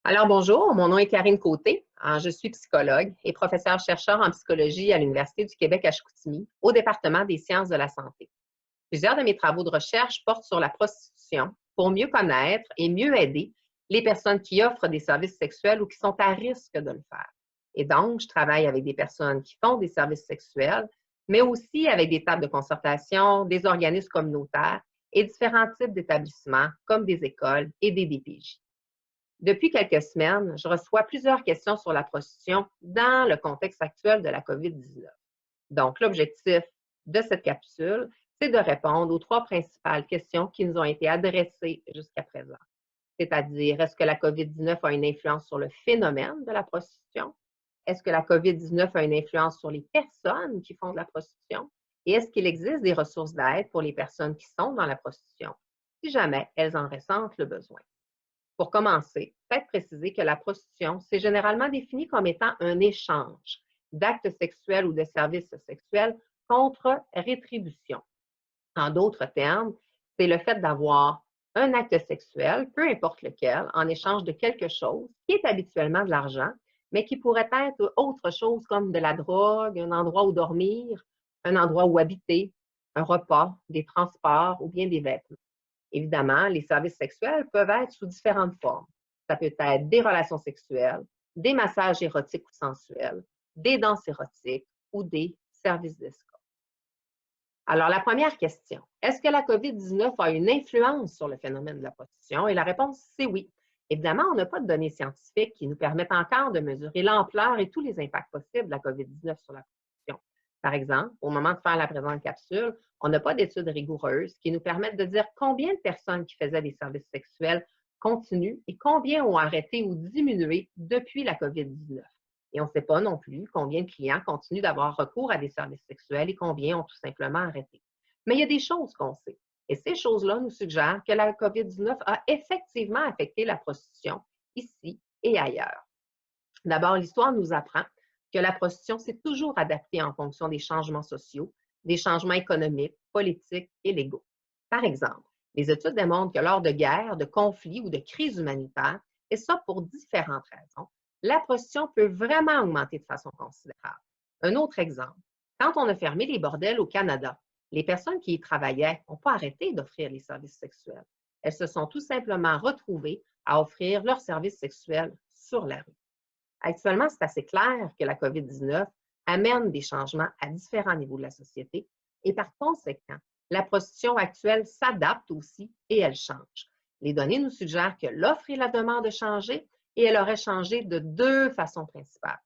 Alors bonjour, mon nom est Karine Côté. Je suis psychologue et professeure-chercheur en psychologie à l'Université du Québec à Chicoutimi, au département des sciences de la santé. Plusieurs de mes travaux de recherche portent sur la prostitution pour mieux connaître et mieux aider les personnes qui offrent des services sexuels ou qui sont à risque de le faire. Et donc, je travaille avec des personnes qui font des services sexuels, mais aussi avec des tables de concertation, des organismes communautaires et différents types d'établissements comme des écoles et des DPJ. Depuis quelques semaines, je reçois plusieurs questions sur la prostitution dans le contexte actuel de la COVID-19. Donc, l'objectif de cette capsule, c'est de répondre aux trois principales questions qui nous ont été adressées jusqu'à présent. C'est-à-dire, est-ce que la COVID-19 a une influence sur le phénomène de la prostitution? Est-ce que la COVID-19 a une influence sur les personnes qui font de la prostitution? Et est-ce qu'il existe des ressources d'aide pour les personnes qui sont dans la prostitution, si jamais elles en ressentent le besoin? Pour commencer, peut-être préciser que la prostitution, c'est généralement défini comme étant un échange d'actes sexuels ou de services sexuels contre rétribution. En d'autres termes, c'est le fait d'avoir un acte sexuel, peu importe lequel, en échange de quelque chose qui est habituellement de l'argent, mais qui pourrait être autre chose comme de la drogue, un endroit où dormir, un endroit où habiter, un repas, des transports ou bien des vêtements. Évidemment, les services sexuels peuvent être sous différentes formes. Ça peut être des relations sexuelles, des massages érotiques ou sensuels, des danses érotiques ou des services d'escorte. Alors, la première question, est-ce que la COVID-19 a une influence sur le phénomène de la prostitution? Et la réponse, c'est oui. Évidemment, on n'a pas de données scientifiques qui nous permettent encore de mesurer l'ampleur et tous les impacts possibles de la COVID-19 sur la prostitution. Par exemple, au moment de faire la présente capsule, on n'a pas d'études rigoureuses qui nous permettent de dire combien de personnes qui faisaient des services sexuels continuent et combien ont arrêté ou diminué depuis la COVID-19. Et on ne sait pas non plus combien de clients continuent d'avoir recours à des services sexuels et combien ont tout simplement arrêté. Mais il y a des choses qu'on sait. Et ces choses-là nous suggèrent que la COVID-19 a effectivement affecté la prostitution ici et ailleurs. D'abord, l'histoire nous apprend que la prostitution s'est toujours adaptée en fonction des changements sociaux, des changements économiques, politiques et légaux. Par exemple, les études démontrent que lors de guerres, de conflits ou de crises humanitaires, et ça pour différentes raisons, la prostitution peut vraiment augmenter de façon considérable. Un autre exemple, quand on a fermé les bordels au Canada, les personnes qui y travaillaient n'ont pas arrêté d'offrir les services sexuels. Elles se sont tout simplement retrouvées à offrir leurs services sexuels sur la rue. Actuellement, c'est assez clair que la COVID-19 amène des changements à différents niveaux de la société et par conséquent, la prostitution actuelle s'adapte aussi et elle change. Les données nous suggèrent que l'offre et la demande ont changé et elle aurait changé de deux façons principales.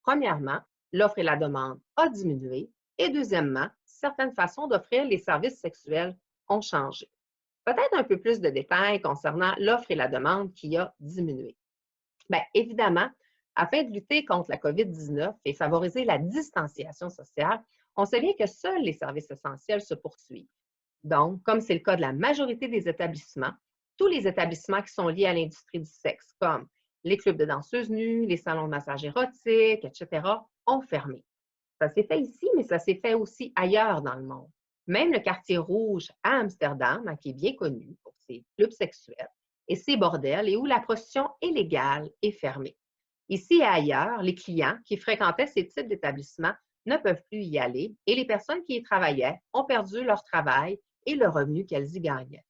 Premièrement, l'offre et la demande ont diminué et deuxièmement, certaines façons d'offrir les services sexuels ont changé. Peut-être un peu plus de détails concernant l'offre et la demande qui a diminué. Bien, évidemment, afin de lutter contre la COVID-19 et favoriser la distanciation sociale, on sait bien que seuls les services essentiels se poursuivent. Donc, comme c'est le cas de la majorité des établissements, tous les établissements qui sont liés à l'industrie du sexe, comme les clubs de danseuses nues, les salons de massage érotique, etc., ont fermé. Ça s'est fait ici, mais ça s'est fait aussi ailleurs dans le monde. Même le quartier rouge à Amsterdam, qui est bien connu pour ses clubs sexuels et ses bordels, et où la prostitution est légale et fermée. Ici et ailleurs, les clients qui fréquentaient ces types d'établissements ne peuvent plus y aller et les personnes qui y travaillaient ont perdu leur travail et le revenu qu'elles y gagnaient.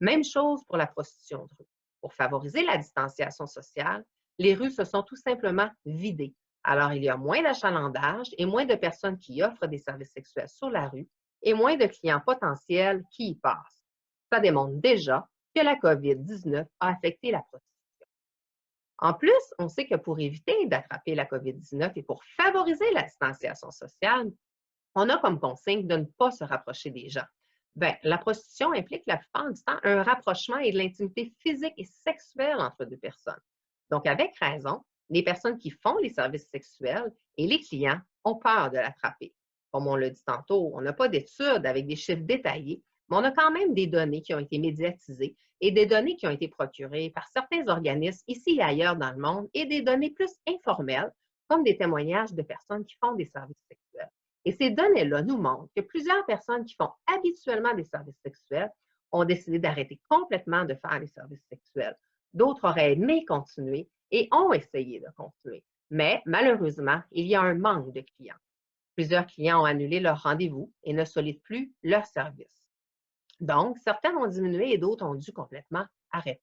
Même chose pour la prostitution de rue. Pour favoriser la distanciation sociale, les rues se sont tout simplement vidées. Alors, il y a moins d'achalandage et moins de personnes qui offrent des services sexuels sur la rue et moins de clients potentiels qui y passent. Ça démontre déjà que la COVID-19 a affecté la prostitution. En plus, on sait que pour éviter d'attraper la COVID-19 et pour favoriser la distanciation sociale, on a comme consigne de ne pas se rapprocher des gens. Bien, la prostitution implique la plupart du temps un rapprochement et de l'intimité physique et sexuelle entre deux personnes. Donc, avec raison, les personnes qui font les services sexuels et les clients ont peur de l'attraper. Comme on l'a dit tantôt, on n'a pas d'études avec des chiffres détaillés, mais on a quand même des données qui ont été médiatisées et des données qui ont été procurées par certains organismes ici et ailleurs dans le monde et des données plus informelles, comme des témoignages de personnes qui font des services sexuels. Et ces données-là nous montrent que plusieurs personnes qui font habituellement des services sexuels ont décidé d'arrêter complètement de faire des services sexuels. D'autres auraient aimé continuer, et ont essayé de continuer. Mais malheureusement, il y a un manque de clients. Plusieurs clients ont annulé leur rendez-vous et ne sollicitent plus leurs services. Donc, certains ont diminué et d'autres ont dû complètement arrêter.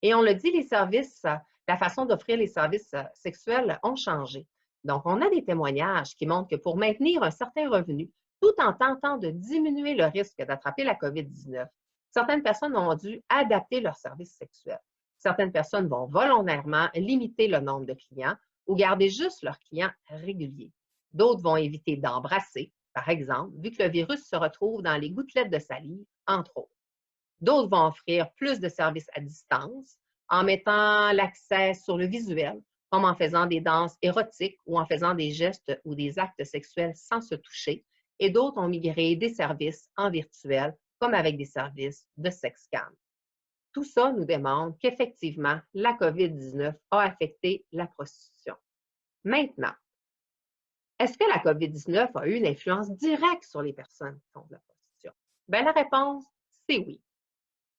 Et on le dit, les services, la façon d'offrir les services sexuels ont changé. Donc, on a des témoignages qui montrent que pour maintenir un certain revenu, tout en tentant de diminuer le risque d'attraper la COVID-19, certaines personnes ont dû adapter leurs services sexuels. Certaines personnes vont volontairement limiter le nombre de clients ou garder juste leurs clients réguliers. D'autres vont éviter d'embrasser, par exemple, vu que le virus se retrouve dans les gouttelettes de salive, entre autres. D'autres vont offrir plus de services à distance en mettant l'accès sur le visuel, comme en faisant des danses érotiques ou en faisant des gestes ou des actes sexuels sans se toucher. Et d'autres ont migré des services en virtuel, comme avec des services de sexcam. Tout ça nous démontre qu'effectivement, la COVID-19 a affecté la prostitution. Maintenant, est-ce que la COVID-19 a eu une influence directe sur les personnes qui font de la prostitution? Bien, la réponse, c'est oui.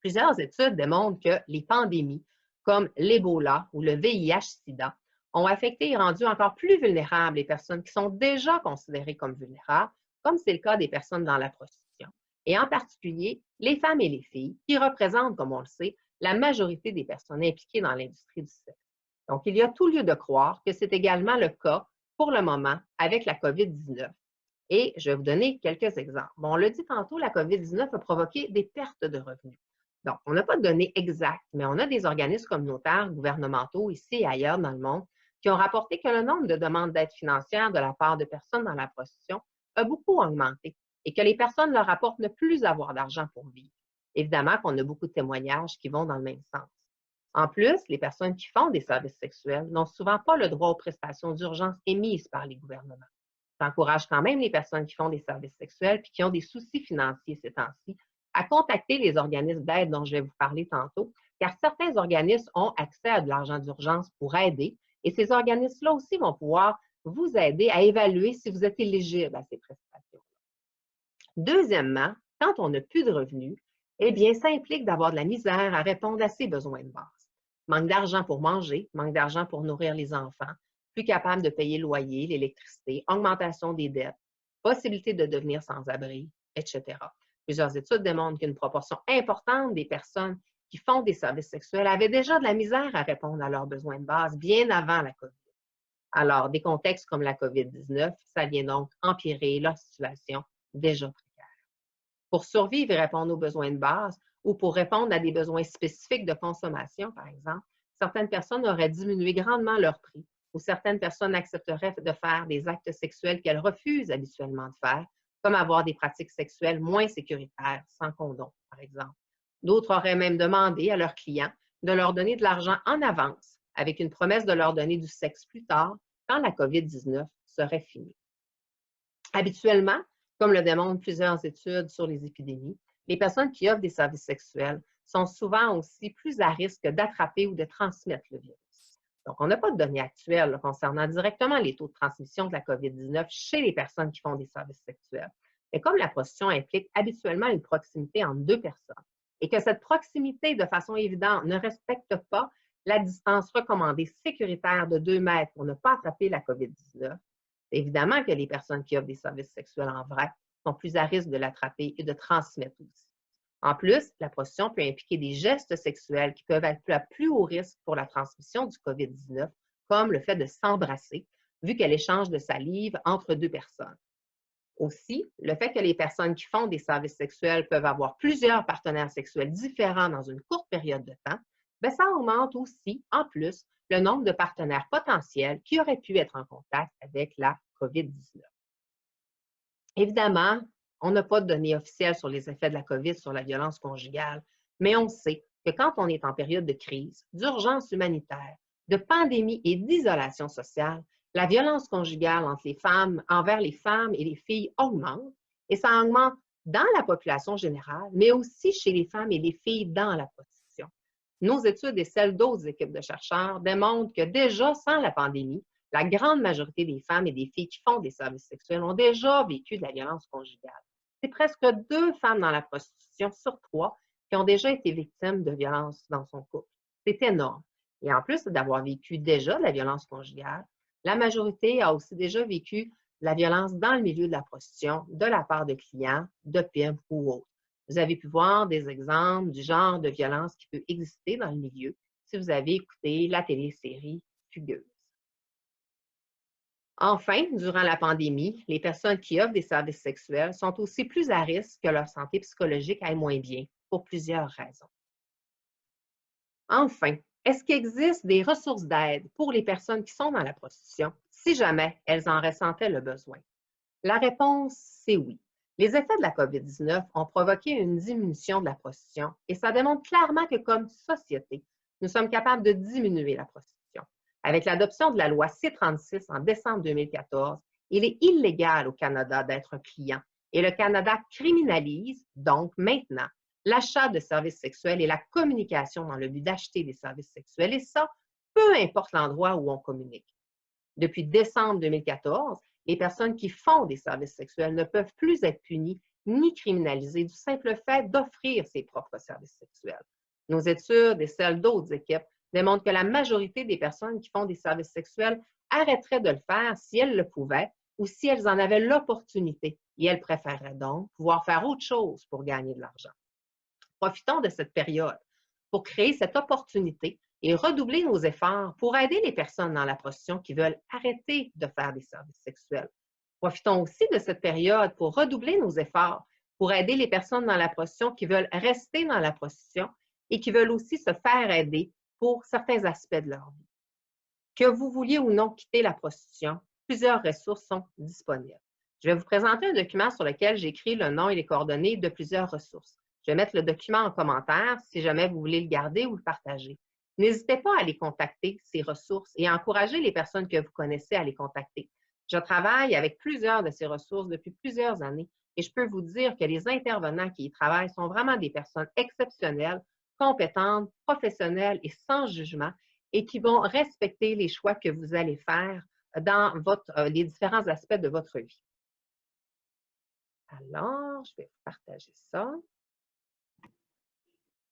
Plusieurs études démontrent que les pandémies, comme l'Ebola ou le VIH-Sida, ont affecté et rendu encore plus vulnérables les personnes qui sont déjà considérées comme vulnérables, comme c'est le cas des personnes dans la prostitution, et en particulier les femmes et les filles, qui représentent, comme on le sait, la majorité des personnes impliquées dans l'industrie du sexe. Donc, il y a tout lieu de croire que c'est également le cas pour le moment avec la COVID-19. Et je vais vous donner quelques exemples. Bon, on l'a dit tantôt, la COVID-19 a provoqué des pertes de revenus. Donc, on n'a pas de données exactes, mais on a des organismes communautaires, gouvernementaux, ici et ailleurs dans le monde, qui ont rapporté que le nombre de demandes d'aide financière de la part de personnes dans la prostitution a beaucoup augmenté et que les personnes leur rapportent ne plus avoir d'argent pour vivre. Évidemment qu'on a beaucoup de témoignages qui vont dans le même sens. En plus, les personnes qui font des services sexuels n'ont souvent pas le droit aux prestations d'urgence émises par les gouvernements. J'encourage quand même les personnes qui font des services sexuels et qui ont des soucis financiers ces temps-ci à contacter les organismes d'aide dont je vais vous parler tantôt, car certains organismes ont accès à de l'argent d'urgence pour aider et ces organismes-là aussi vont pouvoir vous aider à évaluer si vous êtes éligible à ces prestations. Deuxièmement, quand on n'a plus de revenus, eh bien, ça implique d'avoir de la misère à répondre à ses besoins de base. Manque d'argent pour manger, manque d'argent pour nourrir les enfants, plus capable de payer le loyer, l'électricité, augmentation des dettes, possibilité de devenir sans-abri, etc. Plusieurs études démontrent qu'une proportion importante des personnes qui font des services sexuels avaient déjà de la misère à répondre à leurs besoins de base bien avant la COVID. Alors, des contextes comme la COVID-19, ça vient donc empirer leur situation déjà précaire. Pour survivre et répondre aux besoins de base ou pour répondre à des besoins spécifiques de consommation, par exemple, certaines personnes auraient diminué grandement leur prix ou certaines personnes accepteraient de faire des actes sexuels qu'elles refusent habituellement de faire, comme avoir des pratiques sexuelles moins sécuritaires, sans condom, par exemple. D'autres auraient même demandé à leurs clients de leur donner de l'argent en avance, avec une promesse de leur donner du sexe plus tard, quand la COVID-19 serait finie. Habituellement, comme le démontrent plusieurs études sur les épidémies, les personnes qui offrent des services sexuels sont souvent aussi plus à risque d'attraper ou de transmettre le virus. Donc, on n'a pas de données actuelles concernant directement les taux de transmission de la COVID-19 chez les personnes qui font des services sexuels. Mais comme la prostitution implique habituellement une proximité entre deux personnes et que cette proximité, de façon évidente, ne respecte pas la distance recommandée sécuritaire de 2 mètres pour ne pas attraper la COVID-19, évidemment que les personnes qui offrent des services sexuels en vrai sont plus à risque de l'attraper et de transmettre aussi. En plus, la prostitution peut impliquer des gestes sexuels qui peuvent être à plus haut risque pour la transmission du COVID-19, comme le fait de s'embrasser, vu qu'elle échange de salive entre deux personnes. Aussi, le fait que les personnes qui font des services sexuels peuvent avoir plusieurs partenaires sexuels différents dans une courte période de temps, bien, ça augmente aussi, en plus, le nombre de partenaires potentiels qui auraient pu être en contact avec la COVID-19. Évidemment, on n'a pas de données officielles sur les effets de la COVID sur la violence conjugale, mais on sait que quand on est en période de crise, d'urgence humanitaire, de pandémie et d'isolation sociale, la violence conjugale envers les femmes et les filles augmente, et ça augmente dans la population générale, mais aussi chez les femmes et les filles dans la prostitution. Nos études et celles d'autres équipes de chercheurs démontrent que déjà sans la pandémie, la grande majorité des femmes et des filles qui font des services sexuels ont déjà vécu de la violence conjugale. C'est presque 2 femmes dans la prostitution sur 3 qui ont déjà été victimes de violences dans son couple. C'est énorme. Et en plus d'avoir vécu déjà de la violence conjugale, la majorité a aussi déjà vécu de la violence dans le milieu de la prostitution de la part de clients, de pimps ou autres. Vous avez pu voir des exemples du genre de violence qui peut exister dans le milieu si vous avez écouté la télésérie Fugueuse. Enfin, durant la pandémie, les personnes qui offrent des services sexuels sont aussi plus à risque que leur santé psychologique aille moins bien, pour plusieurs raisons. Enfin, est-ce qu'il existe des ressources d'aide pour les personnes qui sont dans la prostitution si jamais elles en ressentaient le besoin? La réponse, c'est oui. Les effets de la COVID-19 ont provoqué une diminution de la prostitution et ça démontre clairement que comme société, nous sommes capables de diminuer la prostitution. Avec l'adoption de la loi C-36 en décembre 2014, il est illégal au Canada d'être un client et le Canada criminalise donc maintenant l'achat de services sexuels et la communication dans le but d'acheter des services sexuels et ça, peu importe l'endroit où on communique. Depuis décembre 2014, les personnes qui font des services sexuels ne peuvent plus être punies ni criminalisées du simple fait d'offrir ses propres services sexuels. Nos études et celles d'autres équipes démontrent que la majorité des personnes qui font des services sexuels arrêteraient de le faire si elles le pouvaient ou si elles en avaient l'opportunité et elles préféreraient donc pouvoir faire autre chose pour gagner de l'argent. Profitons de cette période pour créer cette opportunité et redoubler nos efforts pour aider les personnes dans la prostitution qui veulent arrêter de faire des services sexuels. Profitons aussi de cette période pour redoubler nos efforts pour aider les personnes dans la prostitution qui veulent rester dans la prostitution et qui veulent aussi se faire aider pour certains aspects de leur vie. Que vous vouliez ou non quitter la prostitution, plusieurs ressources sont disponibles. Je vais vous présenter un document sur lequel j'écris le nom et les coordonnées de plusieurs ressources. Je vais mettre le document en commentaire si jamais vous voulez le garder ou le partager. N'hésitez pas à aller contacter ces ressources et à encourager les personnes que vous connaissez à les contacter. Je travaille avec plusieurs de ces ressources depuis plusieurs années et je peux vous dire que les intervenants qui y travaillent sont vraiment des personnes exceptionnelles, compétentes, professionnelles et sans jugement et qui vont respecter les choix que vous allez faire dans les différents aspects de votre vie. Alors, je vais vous partager ça.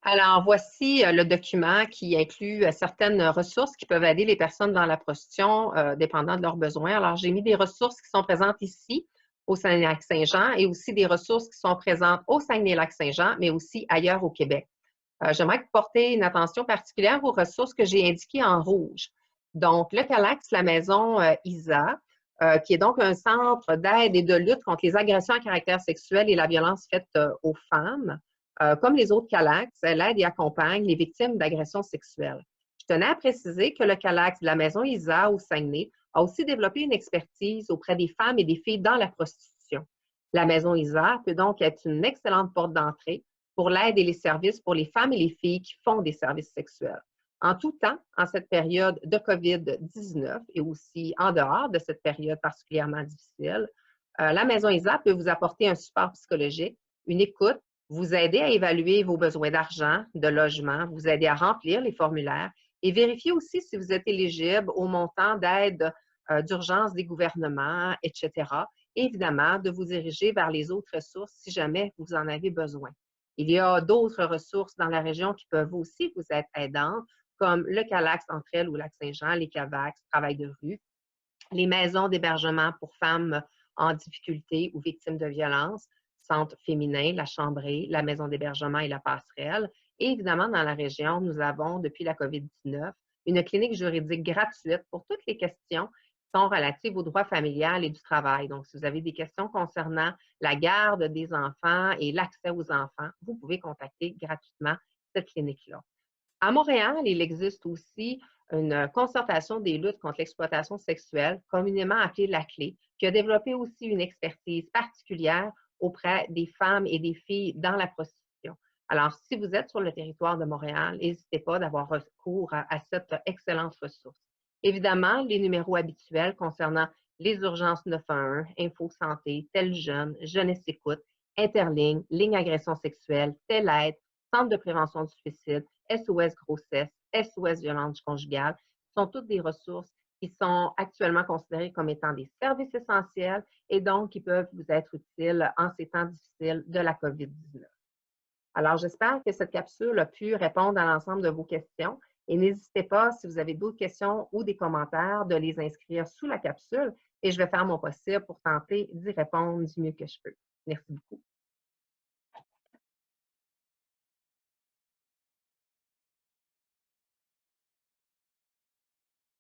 Alors, voici le document qui inclut certaines ressources qui peuvent aider les personnes dans la prostitution, dépendant de leurs besoins. Alors, j'ai mis des ressources qui sont présentes ici, au Saguenay-Lac-Saint-Jean, et aussi des ressources qui sont présentes au Saguenay-Lac-Saint-Jean, mais aussi ailleurs au Québec. J'aimerais porter une attention particulière aux ressources que j'ai indiquées en rouge. Donc, le CALAX, la maison ISA, qui est donc un centre d'aide et de lutte contre les agressions à caractère sexuel et la violence faite aux femmes. Comme les autres CALAX, elle aide et accompagne les victimes d'agressions sexuelles. Je tenais à préciser que le CALAX de la maison ISA au Saguenay a aussi développé une expertise auprès des femmes et des filles dans la prostitution. La maison ISA peut donc être une excellente porte d'entrée pour l'aide et les services pour les femmes et les filles qui font des services sexuels. En tout temps, en cette période de COVID-19 et aussi en dehors de cette période particulièrement difficile, la maison ISA peut vous apporter un support psychologique, une écoute, vous aider à évaluer vos besoins d'argent, de logement, vous aider à remplir les formulaires et vérifier aussi si vous êtes éligible au montant d'aide d'urgence des gouvernements, etc. Et évidemment, de vous diriger vers les autres ressources si jamais vous en avez besoin. Il y a d'autres ressources dans la région qui peuvent aussi vous être aidantes, comme le CALAX entre elles ou Lac-Saint-Jean, les CAVAX, travail de rue, les maisons d'hébergement pour femmes en difficulté ou victimes de violences, Centre féminin, la Chambrée, la maison d'hébergement et la Passerelle. Et évidemment, dans la région, nous avons, depuis la COVID-19, une clinique juridique gratuite pour toutes les questions qui sont relatives au droit familial et du travail. Donc, si vous avez des questions concernant la garde des enfants et l'accès aux enfants, vous pouvez contacter gratuitement cette clinique-là. À Montréal, il existe aussi une concertation des luttes contre l'exploitation sexuelle, communément appelée la CLÉ, qui a développé aussi une expertise particulière auprès des femmes et des filles dans la prostitution. Alors, si vous êtes sur le territoire de Montréal, n'hésitez pas d'avoir recours à cette excellente ressource. Évidemment, les numéros habituels concernant les urgences 911, Info Santé, Tel Jeune, Jeunesse Écoute, Interligne, Ligne Agression sexuelle, Tel Aide, Centre de prévention du suicide, SOS grossesse, SOS violence conjugale, sont toutes des ressources qui sont actuellement considérées comme étant des services essentiels et donc qui peuvent vous être utiles en ces temps difficiles de la COVID-19. Alors, j'espère que cette capsule a pu répondre à l'ensemble de vos questions Et n'hésitez pas, si vous avez d'autres questions ou des commentaires, de les inscrire sous la capsule et je vais faire mon possible pour tenter d'y répondre du mieux que je peux. Merci beaucoup.